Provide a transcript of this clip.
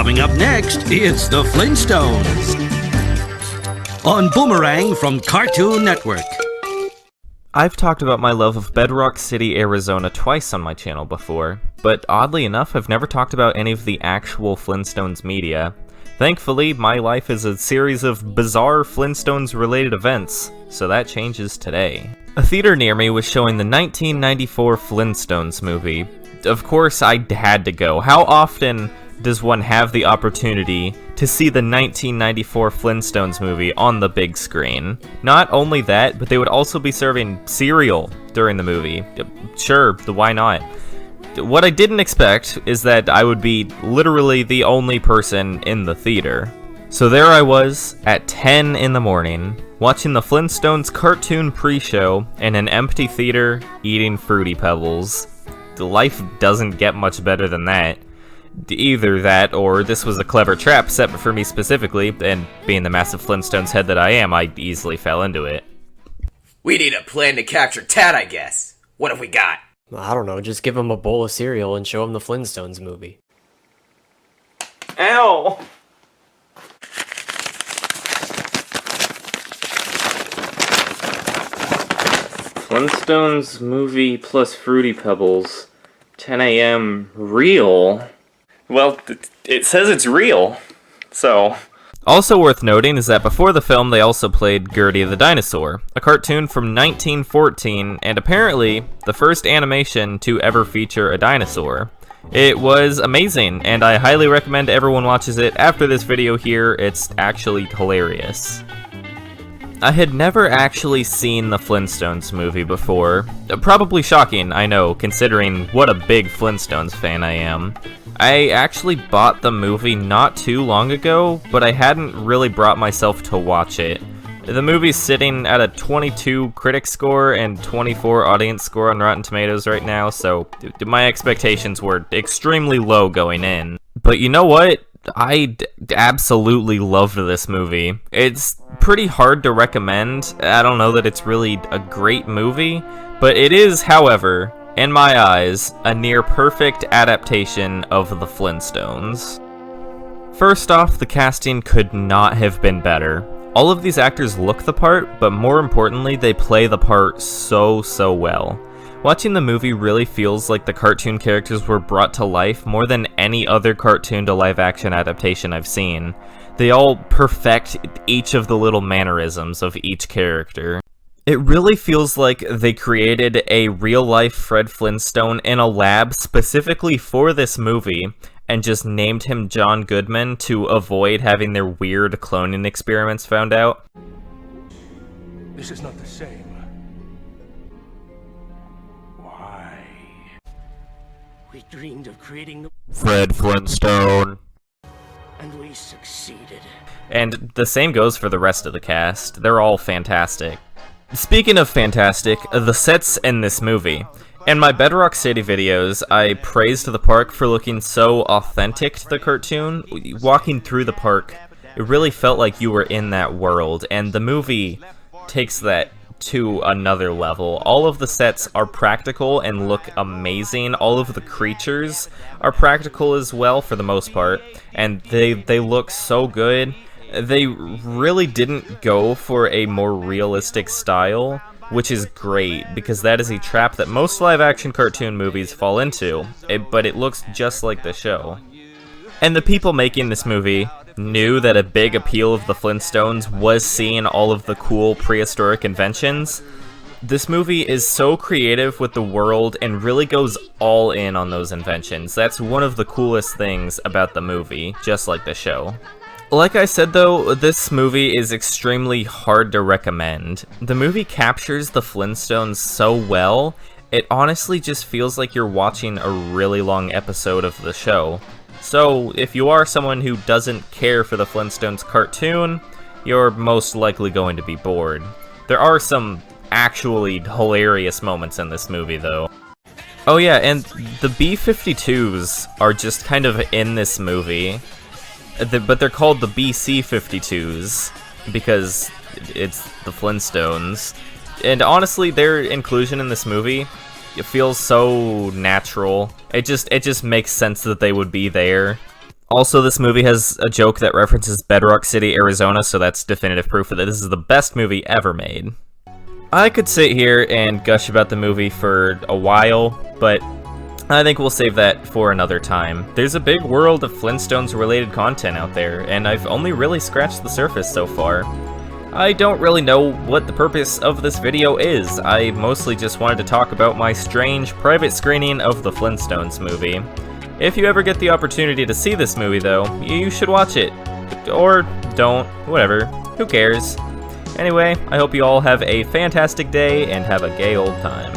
Coming up next, it's the Flintstones on Boomerang from Cartoon Network. I've talked about my love of Bedrock City, Arizona twice on my channel before, but oddly enough, I've never talked about any of the actual Flintstones media. Thankfully, my life is a series of bizarre Flintstones-related events, so that changes today. A theater near me was showing the 1994 Flintstones movie. Of course, I had to go. How often does one have the opportunity to see the 1994 Flintstones movie on the big screen? Not only that, but they would also be serving cereal during the movie. Sure, why not? What I didn't expect is that I would be literally the only person in the theater. So there I was, at 10 in the morning, watching the Flintstones cartoon pre-show in an empty theater, eating Fruity Pebbles. Life doesn't get much better than that. Either that, or this was a clever trap set for me specifically, and being the massive Flintstones head that I am, I easily fell into it. We need a plan to capture Tad, I guess. What have we got? I don't know, just give him a bowl of cereal and show him the Flintstones movie. Ow! Flintstones movie plus Fruity Pebbles. 10 a.m. real? Well, it says it's real, so... Also worth noting is that before the film, they also played Gertie the Dinosaur, a cartoon from 1914, and apparently the first animation to ever feature a dinosaur. It was amazing, and I highly recommend everyone watches it after this video here. It's actually hilarious. I had never actually seen the Flintstones movie before. Probably shocking, I know, considering what a big Flintstones fan I am. I actually bought the movie not too long ago, but I hadn't really brought myself to watch it. The movie's sitting at a 22 critic score and 24 audience score on Rotten Tomatoes right now, so my expectations were extremely low going in. But you know what? I absolutely loved this movie. It's pretty hard to recommend. I don't know that it's really a great movie, but it is, however, in my eyes, a near-perfect adaptation of the Flintstones. First off, the casting could not have been better. All of these actors look the part, but more importantly, they play the part so well. Watching the movie really feels like the cartoon characters were brought to life more than any other cartoon to live-action adaptation I've seen. They all perfect each of the little mannerisms of each character. It really feels like they created a real-life Fred Flintstone in a lab specifically for this movie, and just named him John Goodman to avoid having their weird cloning experiments found out. This is not the same. We dreamed of creating the Fred Flintstone. and we succeeded. And the same goes for the rest of the cast. They're all fantastic. Speaking of fantastic, the sets in this movie. In my Bedrock City videos, I praised the park for looking so authentic to the cartoon. Walking through the park, it really felt like you were in that world, and the movie takes that to another level. All of the sets are practical and look amazing. All of the creatures are practical as well for the most part, and they look so good. They really didn't go for a more realistic style, which is great, because that is a trap that most live-action cartoon movies fall into, but it looks just like the show. And the people making this movie knew that a big appeal of the Flintstones was seeing all of the cool prehistoric inventions. This movie is so creative with the world and really goes all in on those inventions. That's one of the coolest things about the movie, just like the show. Like I said though, this movie is extremely hard to recommend. The movie captures the Flintstones so well, it honestly just feels like you're watching a really long episode of the show. So, if you are someone who doesn't care for the Flintstones cartoon, you're most likely going to be bored. There are some actually hilarious moments in this movie, though. Oh yeah, and the B-52s are just kind of in this movie, but they're called the BC-52s, because it's the Flintstones. And honestly, their inclusion in this movie, it feels so natural. It just makes sense that they would be there. Also, this movie has a joke that references Bedrock City, Arizona, so that's definitive proof that this is the best movie ever made. I could sit here and gush about the movie for a while, but I think we'll save that for another time. There's a big world of Flintstones-related content out there, and I've only really scratched the surface so far. I don't really know what the purpose of this video is. I mostly just wanted to talk about my strange private screening of the Flintstones movie. If you ever get the opportunity to see this movie, though, you should watch it. Or don't, whatever, who cares? Anyway, I hope you all have a fantastic day and have a gay old time.